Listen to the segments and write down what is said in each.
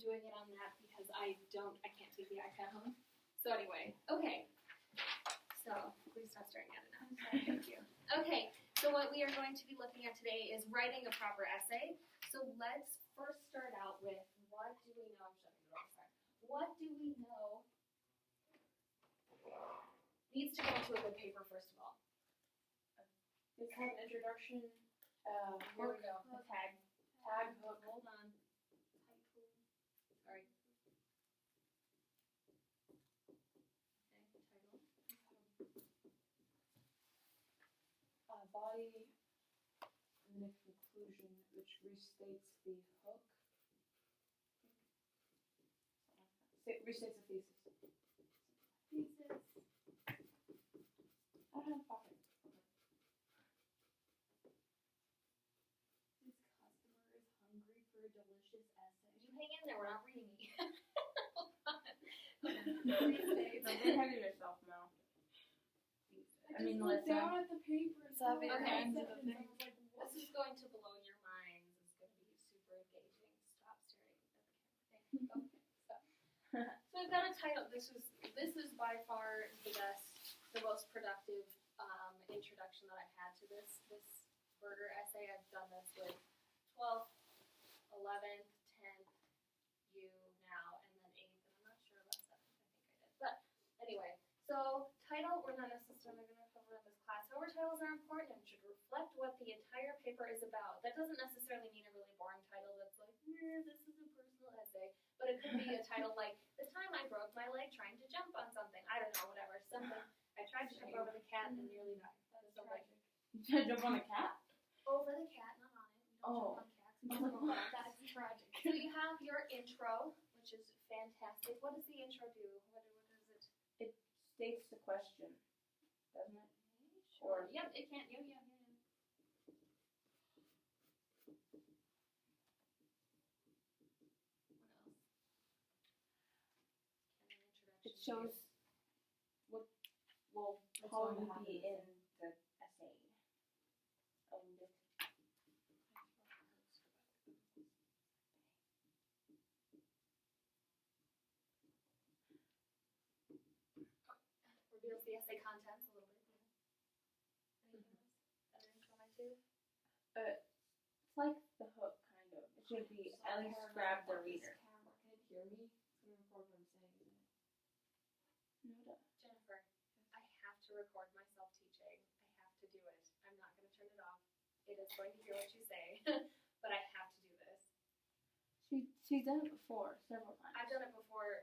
doing it on that because I can't take the iPad home. So anyway, okay. So please stop staring at it now. Thank you. Okay, so what we are going to be looking at today is writing a proper essay. So let's first start out with what do we know? I'm shutting the wrong side. What do we know needs to go into a good paper first of all? It's kind of an introduction. Here we go. A tag, hook. Hold on. Title. Sorry. Okay, title. Body, and then a conclusion, which restates the hook. Restates the thesis. Thesis. I don't have a pocket. This customer is hungry for a delicious essay. You hang in there, we're not reading it. Hold on. Restates. Don't get ahead of yourself, Mel. I mean, look Melissa. down at the paper. It's up in your Okay. hands. This is going to blow your minds. It's going to be super engaging. Stop staring at the camera. Okay, so we've got a title. This is by far the best, the most productive introduction that I've had to this burger essay. I've done this with 12th, 11th, 10th, you now, and then 8th, and I'm not sure about 7th. I think I did. But anyway, so title we're not necessarily going to cover in this class. However, titles are important and should reflect what the entire paper is about. That doesn't necessarily mean a really boring title that's like, this is a personal essay. But it could be a title like, the time I broke my leg trying to jump on something. I don't know, whatever. Something. I tried to jump over the cat and nearly died. That is You tried to jump on a cat? over the cat, not on it. We don't jump on cats. We jump on cats. That's tragic. So you have your intro, which is fantastic. What does the intro do? What is it? It states the question, doesn't it? Sure. Yep, it can. Yeah. It shows what will probably be in the essay. Reveals the essay contents a little bit. Anything else? Better intro my two? It's like the hook, kind of. It should be at least grab the reader. Camera, can it hear me? It's going to record what I'm saying, isn't it? No, Jennifer, I have to record myself teaching. I have to do it. I'm not going to turn it off. It is going to hear what you say, but I have to do this. She's done it before, several times. I've done it before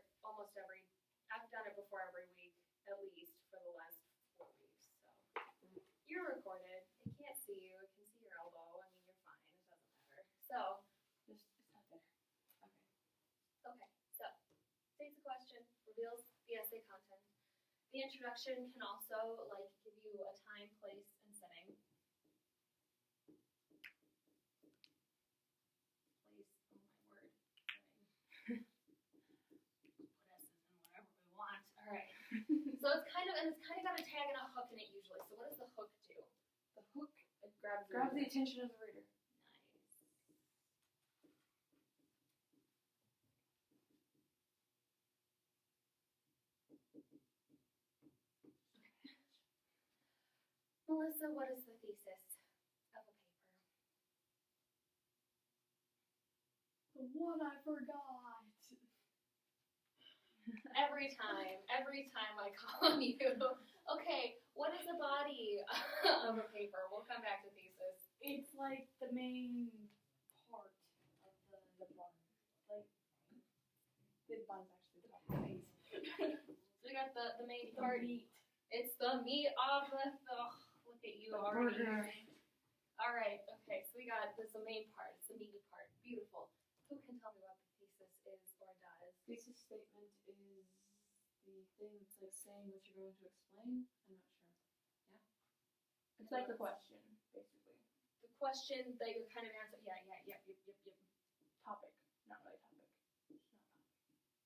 I've done it before every week, at least for the last 4 weeks. So you're recorded. It can't see you. It can see your elbow. I mean, you're fine. It doesn't matter. So It's not there. okay. So states a question, reveals the essay content. The introduction can also give you a time, place, and setting. Place, oh my word. Setting. Put S's in whatever we want. All right. So it's kind of got a tag and a hook in it usually. So what does the hook do? The hook, it grabs Grab the the attention of the reader. Nice. Melissa, what is the thesis of a paper? The one I forgot. Every time I call on you. Okay, what is the body of a paper? We'll come back to thesis. It's like the main part of the bun. Like, the bun's actually the top of the face. So we got the main The part. meat. It's the meat of the look at you The already. burger. All right, okay, so we got this the main part. It's the meaty part. Beautiful. Who can tell me what the thesis is or does? Thesis statement is the thing that's like saying what you're going to explain. I'm not sure. It's like the question, basically. The question that you're kind of answering. Yeah. Topic, not really topic.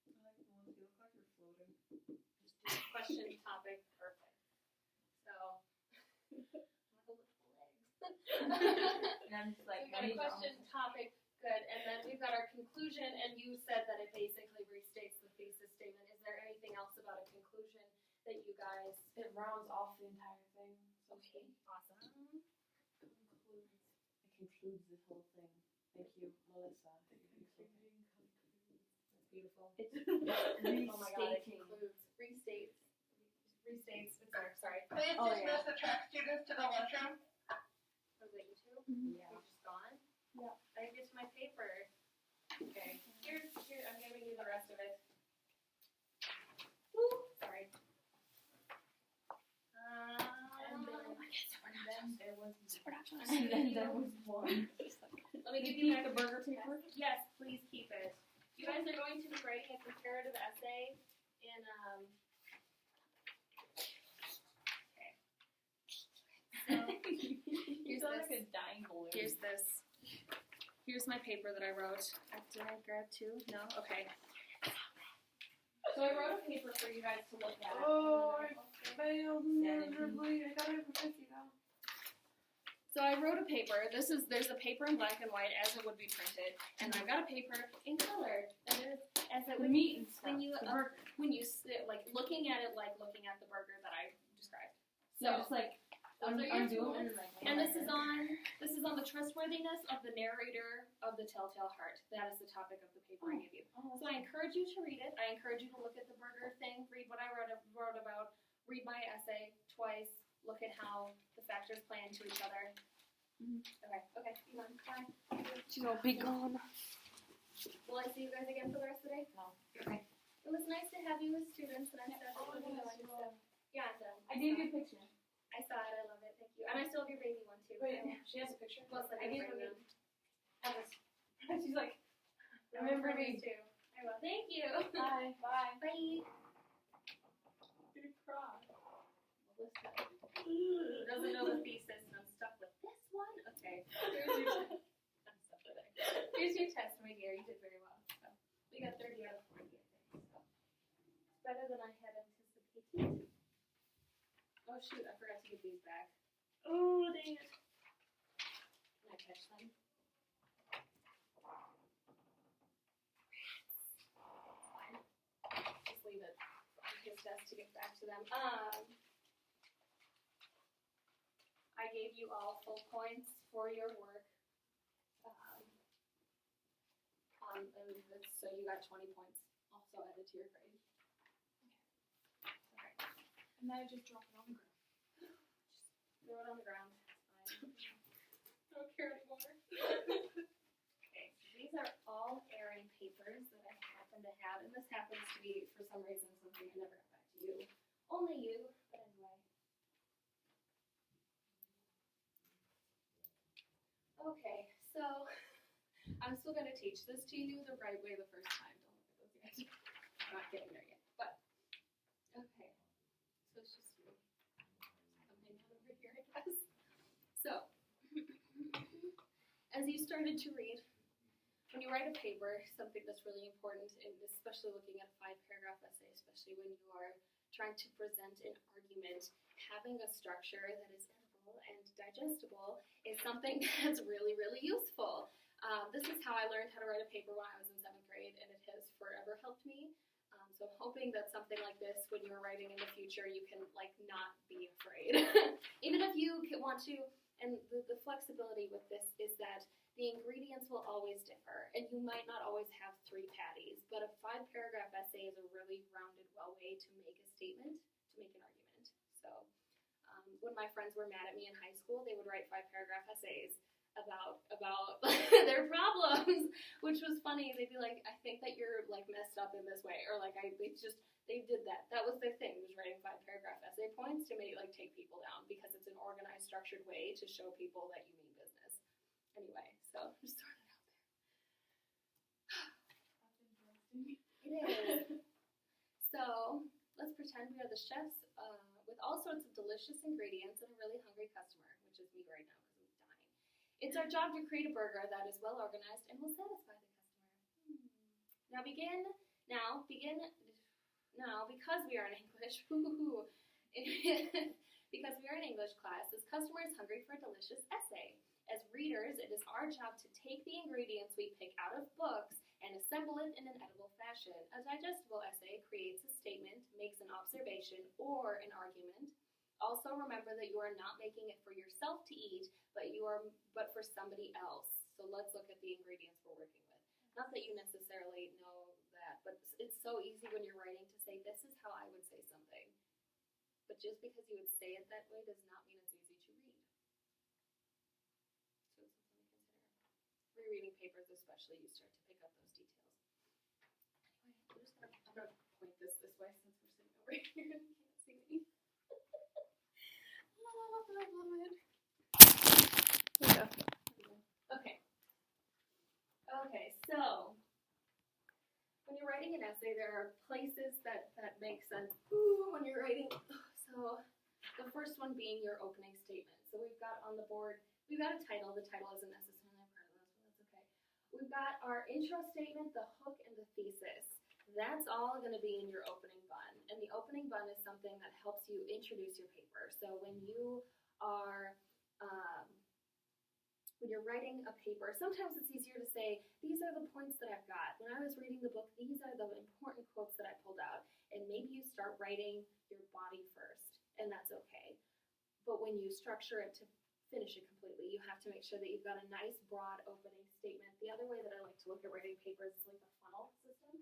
I like the ones you look like you're floating. Just do question, topic, perfect. So, I'm gonna lift the legs. And I'm just like, So we got a question, topic, Good. And then we've got our conclusion, and you said that it basically restates the thesis statement. Is there anything else about a conclusion that you guys? It rounds off the entire thing. So Okay, awesome. it concludes this whole thing. Thank you, Melissa. Beautiful. It's Oh my god, it restating. concludes. Restates. Sorry. Please Oh, dismiss the track students to the lunchroom. Was it you two? Yeah. You're just gone? Yeah. I didn't get to my paper. Okay. Here, I'm giving you the rest of it. Woo, sorry. Then there was And then there was one. Let me give Keep you my the burger paper. Yes, please keep it. You guys are going to be writing a comparative essay in You Here's sound this. like a dying balloon. Here's this. Here's my paper that I wrote. Did I grab two? No? Okay. So I wrote a paper for you guys to look at. Oh, I failed Sanity. miserably. I got it for 50 though. So I wrote a paper. There's a paper in black and white as it would be printed, and I've got a paper in color that is as it The would meat and stuff. when you the burger. when you sit like looking at it like looking at the burger that I described. So just like those are your undo tools. and like. And this is on the trustworthiness of the narrator of the Telltale Heart. That is the topic of the paper I gave you. Oh, So I encourage you to read it. I encourage you to look at the burger thing, read what I wrote about, read my essay twice, look at how the factors play into each other. Mhm. Okay, be gone. Bye. She'll be gone. Will I see you guys again for the rest of the day? No. Okay. It was nice to have you as students, and I'm sad that Oh, you'll be yes, going. you So, are. yeah, I'm done. I gave you a picture. I saw it. I love it. Thank you. And I still have your baby one too. Wait, she has a picture? Most I likely gave her bring them. have this. She's like, Remember remember me me. too. I will. Thank you. Bye. Bye. Bye. Gonna cry. Melissa doesn't know the thesis, and I'm stuck with this one. Okay. Here's your I'm stuck with it. Here's your test, my dear. You did very well. So we got 30 out of 40, I think. So it's better than I had anticipated. Oh shoot! I forgot to give these back. Oh dang it! Can I catch them? Fine. Just leave it on his desk to get back to them. I gave you all full points for your work. So you got 20 points also added to your grade. Alright. And then I just drop it on the ground. Throw it on the ground. It's fine. I don't care anymore. Okay, so these are all airing papers that I happen to have, and this happens to be, for some reason, something I never got back to you. Only you, but anyway. Okay, so I'm still going to teach this to you the right way the first time. Don't look at those yet. I'm not getting there yet, but okay. So it's just you. I'm hanging out over here, I guess. So, as you started to read, when you write a paper, something that's really important, and especially looking at a 5-paragraph essay, especially when you are trying to present an argument, having a structure that is edible and digestible is something that's really, really useful. This is how I learned how to write a paper when I was in 7th grade, and it has forever helped me. So I'm hoping that something like this, when you're writing in the future, you can not be afraid. Even if you want to, and the flexibility with this is that the ingredients will always differ, and you might not always have 3 patties, but a 5-paragraph essay is a really rounded, well way to make a statement, to make an argument. So when my friends were mad at me in high school, they would write 5-paragraph essays about their problems, which was funny. They'd be like, I think that you're messed up in this way, or they did that. That was their thing, was writing 5-paragraph essay points to take people down, because it's an organized, structured way to show people that you mean business. Anyway, so just throwing it out there. That's interesting. It is. So let's pretend we are the chefs with all sorts of delicious ingredients and a really hungry customer, which is me right now because I'm dying. It's our job to create a burger that is well organized and will satisfy the customer. Now because we are in English, because we are in English class, this customer is hungry for a delicious essay. As readers, it is our job to take the ingredients we pick out of books and assemble it in an edible fashion. A digestible essay creates a statement, makes an observation, or an argument. Also remember that you are not making it for yourself to eat, but for somebody else. So let's look at the ingredients we're working with. Not that you necessarily know that, but it's so easy when you're writing to say, this is how I would say something. But just because you would say it that way does not mean it's easy to read. So it's something to consider. Rereading papers especially, you start to pick up those details. Anyway, I'm gonna point this way since we're sitting over here and you can't see me. I love it. There we go. Okay. Okay, so when you're writing an essay, there are places that make sense when you're writing. So the first one being your opening statement. So we've got on the board, we've got a title. The title isn't necessarily a part of this, but that's okay. We've got our intro statement, the hook, and the thesis. That's all going to be in your opening bun. And the opening bun is something that helps you introduce your paper. So when you are when you're writing a paper, sometimes it's easier to say, these are the points that I've got. When I was reading the book, these are the important quotes that I pulled out. And maybe you start writing your body first, and that's okay. But when you structure it to finish it completely, you have to make sure that you've got a nice, broad opening statement. The other way that I like to look at writing papers is like a funnel system.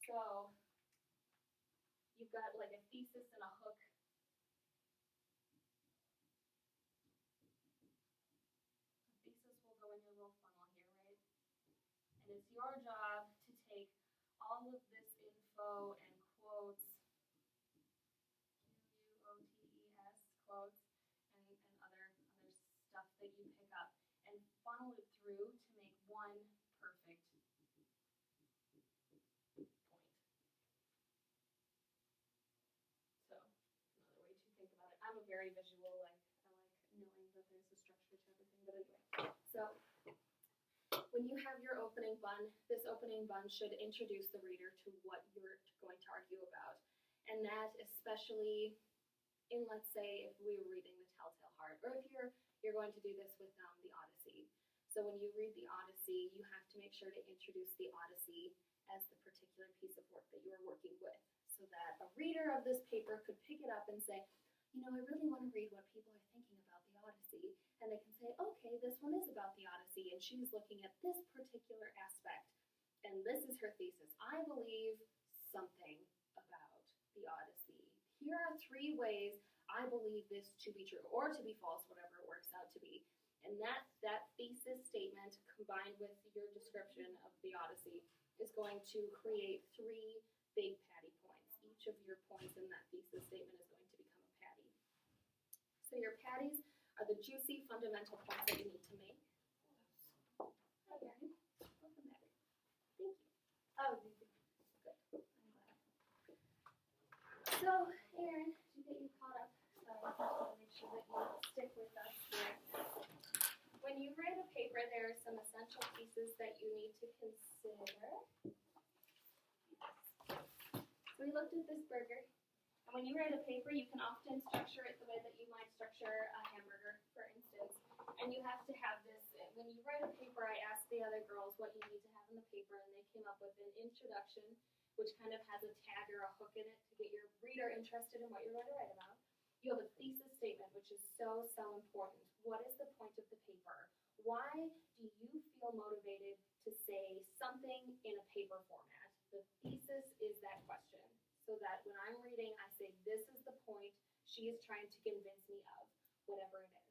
So you've got like a thesis and a hook. The thesis will go in your little funnel here, right? And it's your job to take all of this info and quotes, Q-U-O-T-E-S, quotes, and other stuff that you pick up, and funnel it through to make one perfect point. So, another way to think about it. I'm a very visual, I like knowing that there's a structure to everything, but anyway. So, when you have your opening bun, this opening bun should introduce the reader to what you're going to argue about. And that especially in, let's say, if we were reading The Telltale Heart, or if you're going to do this with the Odyssey. So when you read the Odyssey, you have to make sure to introduce the Odyssey as the particular piece of work that you are working with, so that a reader of this paper could pick it up and say, you know, I really want to read what people are thinking about the Odyssey. And they can say, okay, this one is about the Odyssey, and she's looking at this particular aspect, and this is her thesis. I believe something about the Odyssey. Here are 3 ways I believe this to be true, or to be false, whatever it works out to be. And that thesis statement, combined with your description of the Odyssey, is going to create 3 big patty points. Each of your points in that thesis statement is going to become a patty. So your patties are the juicy, fundamental points that you need to make. Hi, Erin. Welcome back. Thank you. Oh, good. I'm glad. So, Erin, to get you caught up, I just want to make sure that you stick with us here. When you write a paper, there are some essential pieces that you need to consider. So we looked at this burger. And when you write a paper, you can often structure it the way that you might structure a hamburger, for instance. And you have to have this, when you write a paper, I asked the other girls what you need to have in the paper, and they came up with an introduction, which kind of has a tag or a hook in it to get your reader interested in what you're going to write about. You have a thesis statement, which is so important. What is the point of the paper? Why do you feel motivated to say something in a paper format? The thesis is that question. So that when I'm reading, I say, this is the point she is trying to convince me of, whatever it is.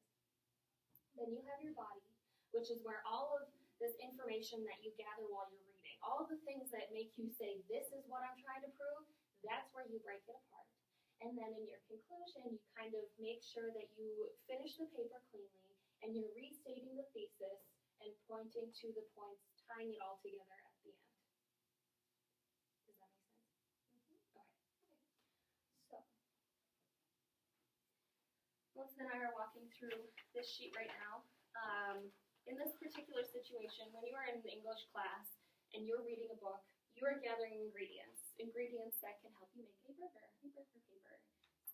Then you have your body, which is where all of this information that you gather while you're reading, all of the things that make you say, this is what I'm trying to prove, that's where you break it apart. And then in your conclusion, you kind of make sure that you finish the paper cleanly, and you're restating the thesis and pointing to the points, tying it all together at the end. Does that make sense? Okay. So, Melissa and I are walking through this sheet right now. In this particular situation, when you are in an English class and you're reading a book, you are gathering ingredients that can help you make a burger paper.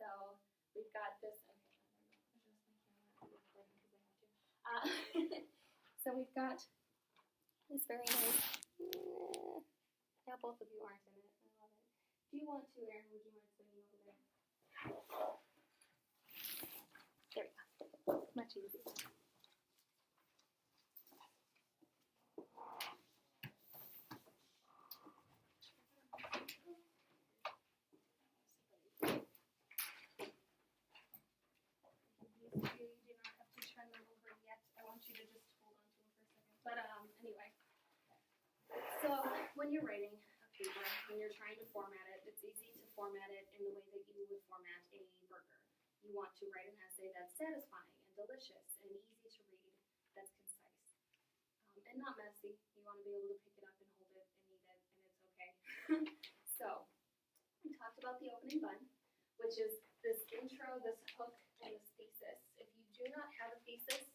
So we've got this. Okay, I'm going to adjust my Uh, so we've got this very nice. Now both of you aren't in it. I love it. Do you want to, Erin? Would you mind swinging over there? There we go. Much easier. You do not have to turn them over yet. I want you to just hold on to them for a second. But anyway. So when you're writing a paper, when you're trying to format it, it's easy to format it in the way that you would format a burger. You want to write an essay that's satisfying and delicious and easy to read, that's concise. And not messy. You want to be able to pick it up and hold it and eat it, and it's okay. So, we talked about the opening bun, which is this intro, this hook, and this thesis. If you do not have a thesis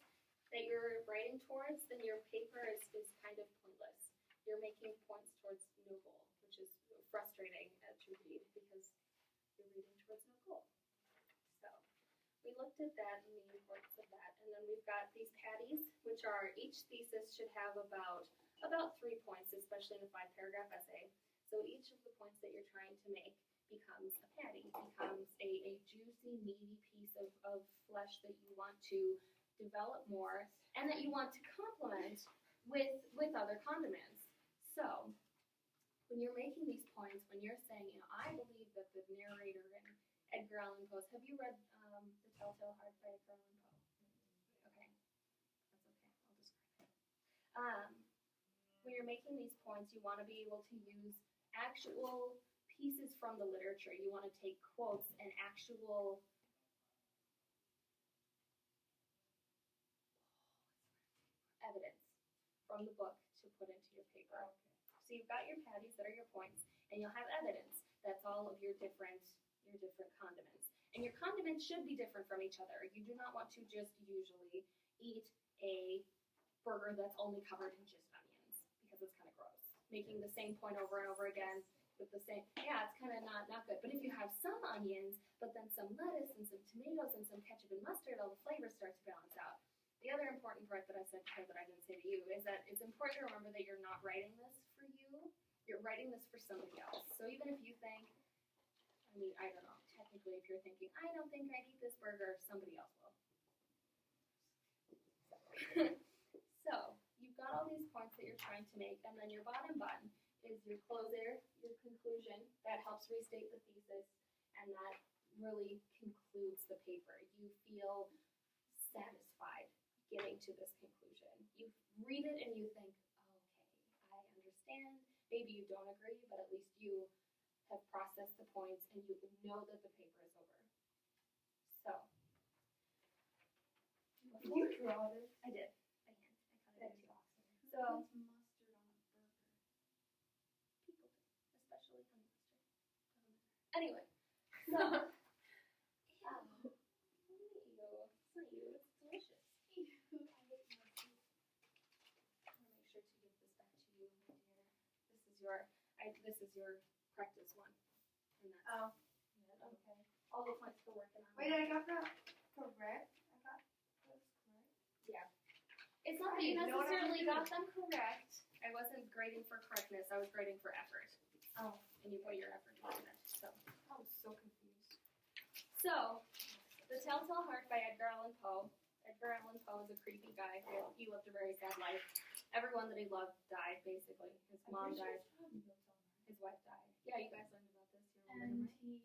that you're writing towards, then your paper is kind of pointless. You're making points towards no goal, which is frustrating to read because you're reading towards no goal. So we looked at that and the importance of that. And then we've got these patties, which are each thesis should have about 3 points, especially in a 5-paragraph essay. So each of the points that you're trying to make becomes a patty, becomes a juicy, meaty piece of flesh that you want to develop more and that you want to complement with other condiments. So, when you're making these points, when you're saying, I believe that the narrator in Edgar Allan Poe's, have you read The Telltale Heart by Edgar Allan Poe? Okay, that's okay, I'll describe it. When you're making these points, you want to be able to use actual pieces from the literature. You want to take quotes and actual evidence from the book to put into your paper. So you've got your patties that are your points, and you'll have evidence. That's all of your different condiments. And your condiments should be different from each other. You do not want to just usually eat a burger that's only covered in just onions, because it's kind of gross. Making the same point over and over again with the same, it's kind of not good. But if you have some onions, but then some lettuce and some tomatoes and some ketchup and mustard, all the flavors start to balance out. The other important part that I said to her that I didn't say to you is that it's important to remember that you're not writing this for you. You're writing this for somebody else. So even if you think, I don't know, technically if you're thinking, I don't think I'd eat this burger, somebody else will. So you've got all these points that you're trying to make, and then your bottom bun is your closer, your conclusion, that helps restate the thesis, and that really concludes the paper. You feel satisfied getting to this conclusion. You read it and you think, okay, I understand. Maybe you don't agree, but at least you have processed the points and you know that the paper is over. So, Did you draw this? I did. I cut it That's into. awesome. So, Who puts mustard on a burger? people do, especially honey mustard. Doesn't matter. Anyway, so, it's not you, it's delicious. Ew, I hate mustard. I want to make sure to give this back to you, my dear. This is your practice one. And that's Oh, okay. All the points we're working on. wait, I got that correct? I got that's correct? Yeah. It's not that you I know what I'm necessarily doing. got them correct. I wasn't grading for correctness. I was grading for effort. Oh, And you put your effort into it. So, I was so confused. The Telltale Heart by Edgar Allan Poe. Edgar Allan Poe is a creepy guy. He lived a very sad life. Everyone that he loved died, basically. His mom died. His wife died. Yeah, you guys learned about this. You remember, And right? he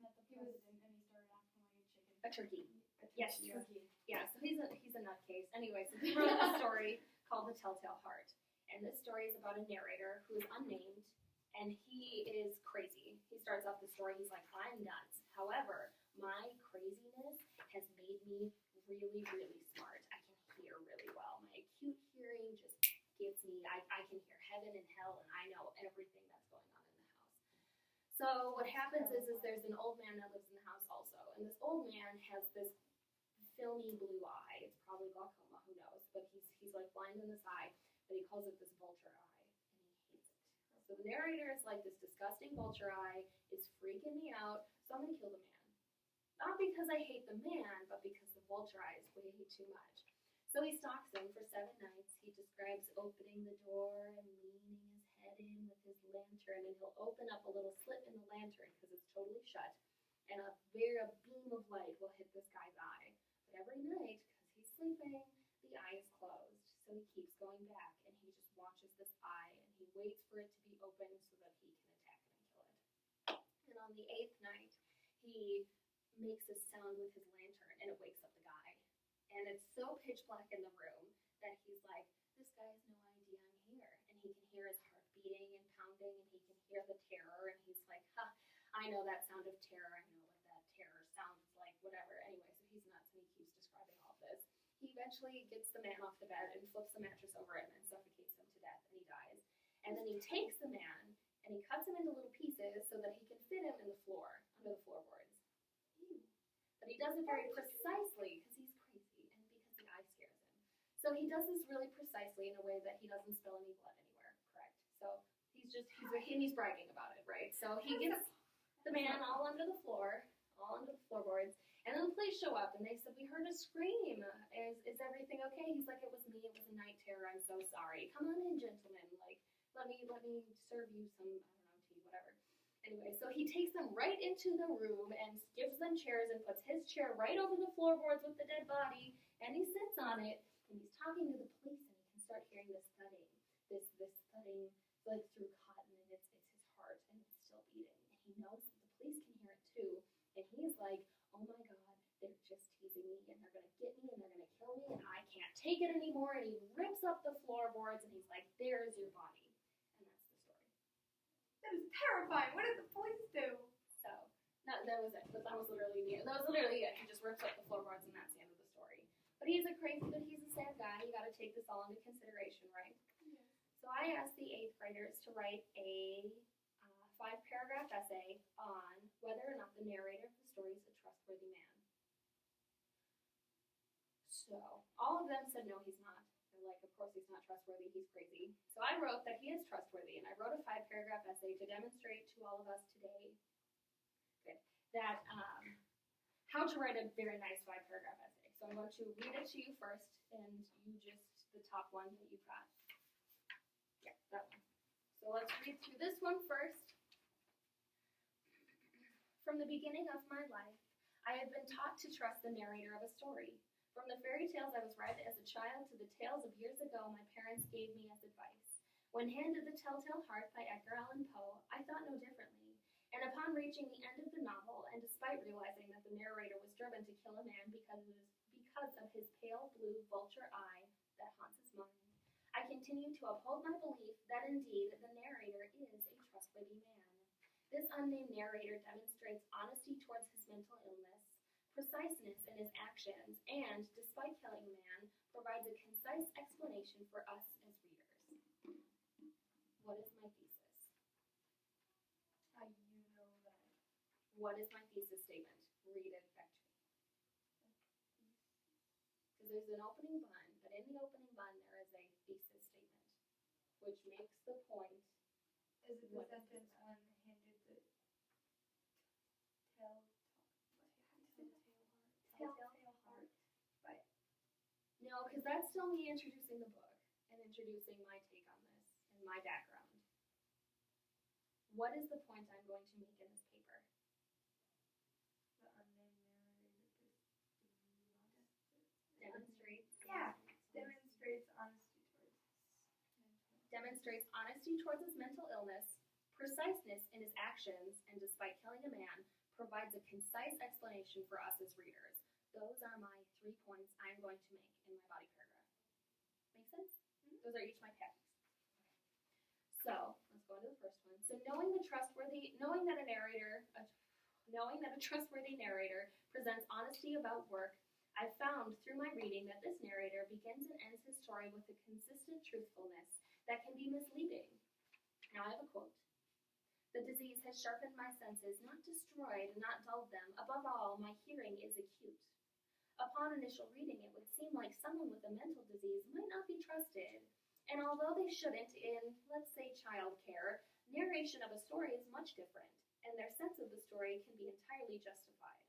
met the president and he started acting like a chicken. A turkey. A Yes. turkey. Yeah, so he's a nutcase. Anyway, so he wrote a story called The Telltale Heart. And this story is about a narrator who is unnamed, and he is crazy. He starts off the story, he's like, I'm nuts. However, my craziness has made me really, really smart. I can hear really well. My acute hearing just gives me, I can hear heaven and hell, and I know everything that's going on in the house. So what happens is there's an old man that lives in the house also, and this old man has this filmy blue eye. It's probably glaucoma, who knows? But he's like blind in this eye, but he calls it this vulture eye, and he hates it. So the narrator is like, this disgusting vulture eye is freaking me out, so I'm gonna kill the man. Not because I hate the man, but because the vulture eye is way too much. So he stalks him for 7 nights. He describes opening the door and leaning his head in with his lantern, and he'll open up a little slit in the lantern because it's totally shut, and a beam of light will hit this guy's eye. But every night, because he's sleeping, the eye is closed. So he keeps going back, and he just watches this eye, and he waits for it to be open so that he can attack it and kill it. And on the 8th night, he makes a sound with his lantern, and it wakes up the guy. And it's so pitch black in the room that he's like, this guy has no idea I'm here. And he can hear his heart beating and pounding, and he can hear the terror. And he's like, I know that sound of terror. I know what that terror sounds like, whatever. Anyway, so he's nuts, and he keeps describing all of this. He eventually gets the man off the bed and flips the mattress over him and suffocates him to death, and he dies. And then he takes the man, and he cuts him into little pieces so that he can fit him in the floor, under the floorboards. But he does it very precisely because he's crazy and because the eye scares him. So he does this really precisely in a way that he doesn't spill any blood anywhere, correct? So he's bragging about it, right? So he gets the man all under the floor, all under the floorboards, and then the police show up and they said, we heard a scream. Is everything okay? He's like, it was me. It was a night terror. I'm so sorry. Come on in, gentlemen. Like, let me serve you some, I don't know, tea, whatever. Anyway, so he takes them right into the room and gives them chairs and puts his chair right over the floorboards with the dead body, and he sits on it, and he's talking to the police, and he can start hearing this thudding, this thudding like through cotton, and it's his heart, and it's still beating, and he knows that the police can hear it too, and he's like, oh my God, they're just teasing me, and they're gonna get me, and they're gonna kill me, and I can't take it anymore, and he rips up the floorboards, and he's like, there's your body. That is terrifying. What did the police do? So, that was it. That was literally it. He just rips up the floorboards, and that's the end of the story. But he's a sad guy. You got to take this all into consideration, right? Yeah. So I asked the 8th graders to write a 5-paragraph essay on whether or not the narrator of the story is a trustworthy man. So all of them said no, he's not. They're like, of course he's not trustworthy, he's crazy. So I wrote that he is trustworthy, and I wrote a 5-paragraph essay to demonstrate to all of us today that how to write a very nice 5-paragraph essay. So I'm going to read it to you first, and you just, the top one that you've got. Yeah, that one. So let's read through this one first. From the beginning of my life, I have been taught to trust the narrator of a story. From the fairy tales I was read as a child to the tales of years ago my parents gave me as advice. When handed The Telltale Heart by Edgar Allan Poe, I thought no differently. And upon reaching the end of the novel, and despite realizing that the narrator was driven to kill a man because of his pale blue vulture eye that haunts his mind, I continue to uphold my belief that indeed the narrator is a trustworthy man. This unnamed narrator demonstrates honesty towards his mental illness, preciseness in his actions, and, despite killing a man, provides a concise explanation for us as readers. What is my thesis? How you know that? What is my thesis statement? Read it back to me. Because there's an opening bun, but in the opening bun there is a thesis statement, which makes the point. Is it the sentence when handed the Telltale Heart by? No, because that's still me introducing the book and introducing my take on this and my background. What is the point I'm going to make in this paper? The unnamed narrator Demonstrates. Yeah. Demonstrates honesty towards his mental illness, preciseness in his actions, and despite killing a man, provides a concise explanation for us as readers. Those are my 3 points I am going to make in my body paragraph. Make sense? Mm-hmm. Those are each my topics. So let's go into the first one. So knowing that a trustworthy narrator presents honesty about work, I've found through my reading that this narrator begins and ends his story with a consistent truthfulness that can be misleading. Now I have a quote. The disease has sharpened my senses, not destroyed, not dulled them. Above all, my hearing is acute. Upon initial reading, it would seem like someone with a mental disease might not be trusted. And although they shouldn't in, let's say, child care, narration of a story is much different, and their sense of the story can be entirely justified.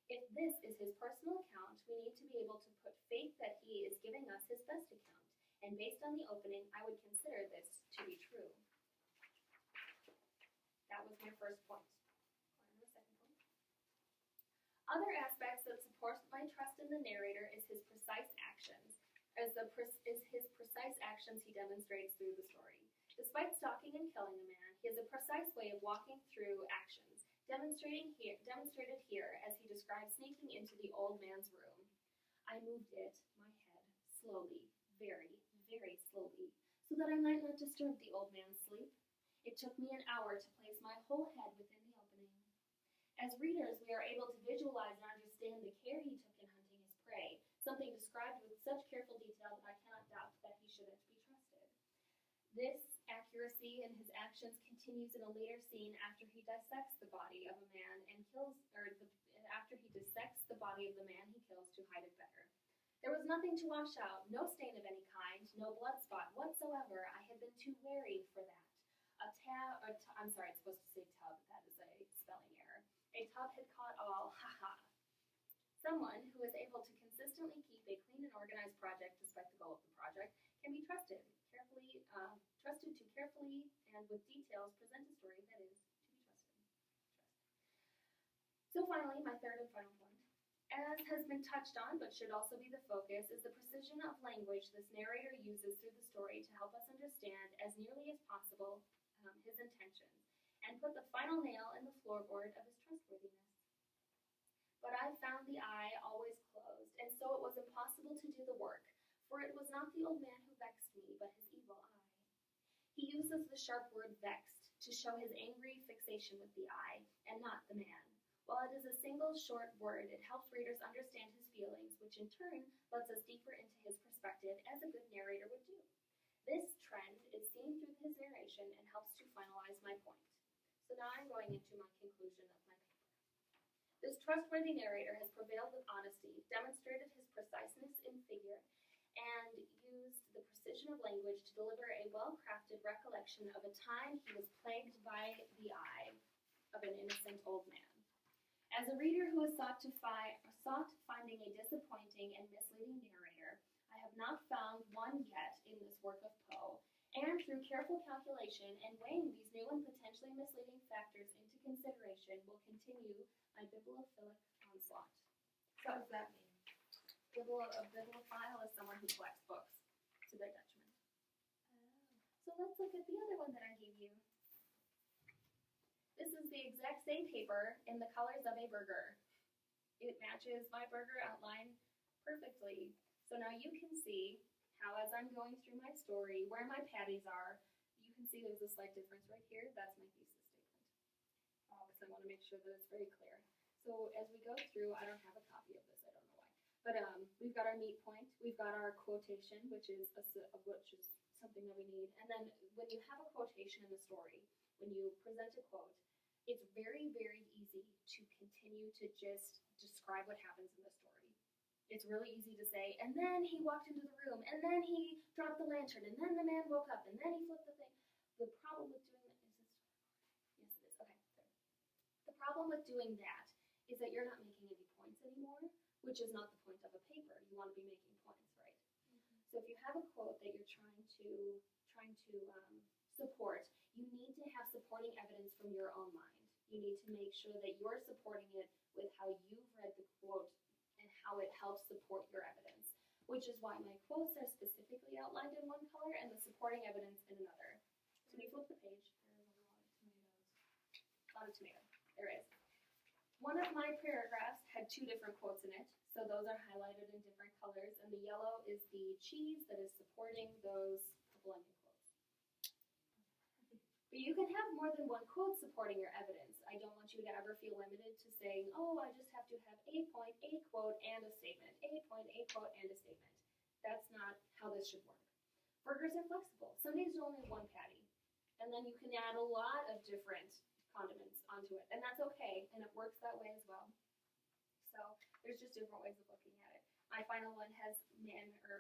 If this is his personal account, we need to be able to put faith that he is giving us his best account, and based on the opening, I would consider this to be true. That was my first point. On to the second point. Other aspects that support my trust in the narrator is his precise actions, he demonstrates through the story. Despite stalking and killing a man, he has a precise way of walking through actions, demonstrated here as he describes sneaking into the old man's room. I moved my head, slowly, very, very slowly, so that I might not disturb the old man's sleep. It took me an hour to place my whole head within the opening. As readers, we are able to visualize and understand the care he took in hunting his prey, something described with such careful detail that I cannot doubt that he shouldn't be trusted. This accuracy in his actions continues in a later scene after he dissects the body of a man and after he dissects the body of the man he kills to hide it better. There was nothing to wash out, no stain of any kind, no blood spot whatsoever. I had been too wary for that. I'm sorry, it's supposed to say tub. That is a spelling error. A tub had caught all. Haha. Someone who is able to consistently keep a clean and organized project despite the goal of the project can be trusted to carefully and with details present a story that is to be trusted. So finally, my third and final point, as has been touched on but should also be the focus, is the precision of language this narrator uses through the story to help us understand as nearly as possible his intentions and put the final nail in the floorboard of his trustworthiness. But I found the eye always closed, and so it was impossible to do the work, for it was not the old man who vexed me, but his evil eye. He uses the sharp word vexed to show his angry fixation with the eye, and not the man. While it is a single short word, it helps readers understand his feelings, which in turn lets us deeper into his perspective, as a good narrator would do. This trend is seen through his narration and helps to finalize my point. So now I'm going into my conclusion of my paper. This trustworthy narrator has prevailed with honesty, demonstrated his preciseness in figure, and used the precision of language to deliver a well-crafted recollection of a time he was plagued by the eye of an innocent old man. As a reader who has sought finding a disappointing and misleading narrator, I have not found one yet in this work of Poe, and through careful calculation and weighing these new and potentially misleading factors into consideration will continue my bibliophilic onslaught. What does that mean? A bibliophile is someone who collects books to their detriment. So let's look at the other one that I gave you. This is the exact same paper in the colors of a burger. It matches my burger outline perfectly. So now you can see how, as I'm going through my story, where my patties are, you can see there's a slight difference right here. That's my thesis statement. So I want to make sure that it's very clear. So as we go through, I don't have a copy of this, I don't know why. But we've got our meat point, we've got our quotation, which is something that we need. And then when you have a quotation in the story, when you present a quote, it's very, very easy to continue to just describe what happens in the story. It's really easy to say, and then he walked into the room, and then he dropped the lantern, and then the man woke up, and then he flipped the thing. The problem with doing that, yes it is, okay, there. The problem with doing that is that you're not making any points anymore, which is not the point of a paper. You want to be making points, right? Mm-hmm. So if you have a quote that you're trying to support, you need to have supporting evidence from your own mind. You need to make sure that you're supporting it with how you've read the quote and how it helps support your evidence, which is why my quotes are specifically outlined in one color and the supporting evidence in another. So when you flip the page, there's a lot of tomatoes. There is. One of my paragraphs had two different quotes in it, so those are highlighted in different colors, and the yellow is the cheese that is supporting those couple onion quotes. But you can have more than one quote supporting your evidence. I don't want you to ever feel limited to saying, oh, I just have to have a point, a quote, and a statement. A point, a quote, and a statement. That's not how this should work. Burgers are flexible. Some days you only have one patty. And then you can add a lot of different condiments onto it. And that's okay. And it works that way as well. So there's just different ways of looking at it. My final one has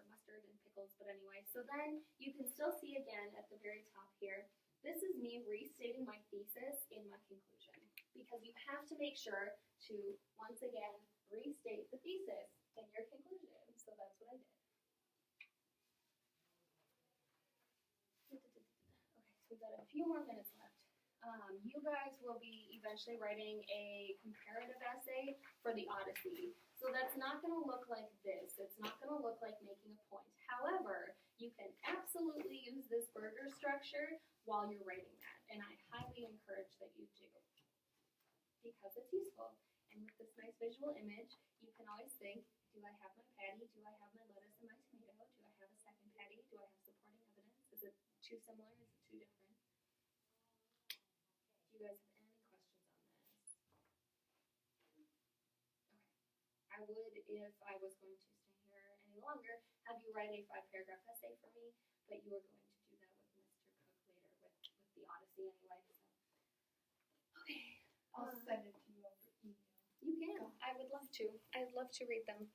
mustard and pickles, but anyway. So then you can still see again at the very top here, this is me restating my thesis in my conclusion, because you have to make sure to, once again, restate the thesis and your conclusion. So that's what I did. Okay, so we've got a few more minutes left. You guys will be eventually writing a comparative essay for the Odyssey. So that's not going to look like this. It's not going to look like making a point. However, you can absolutely use this burger structure while you're writing that. And I highly encourage that you do, because it's useful. And with this nice visual image, you can always think, do I have my patty? Do I have my lettuce and my tomato? Do I have a second patty? Do I have supporting evidence? Is it too similar? Is it too different? Do you guys have any questions on this? Okay. I would, if I was going to stay here any longer, have you write a 5-paragraph essay for me, but you are going to do that with Mr. Cook later with the Odyssey anyway. So. Okay. I'll send it to you over email. You can. I would love to. I'd love to read them.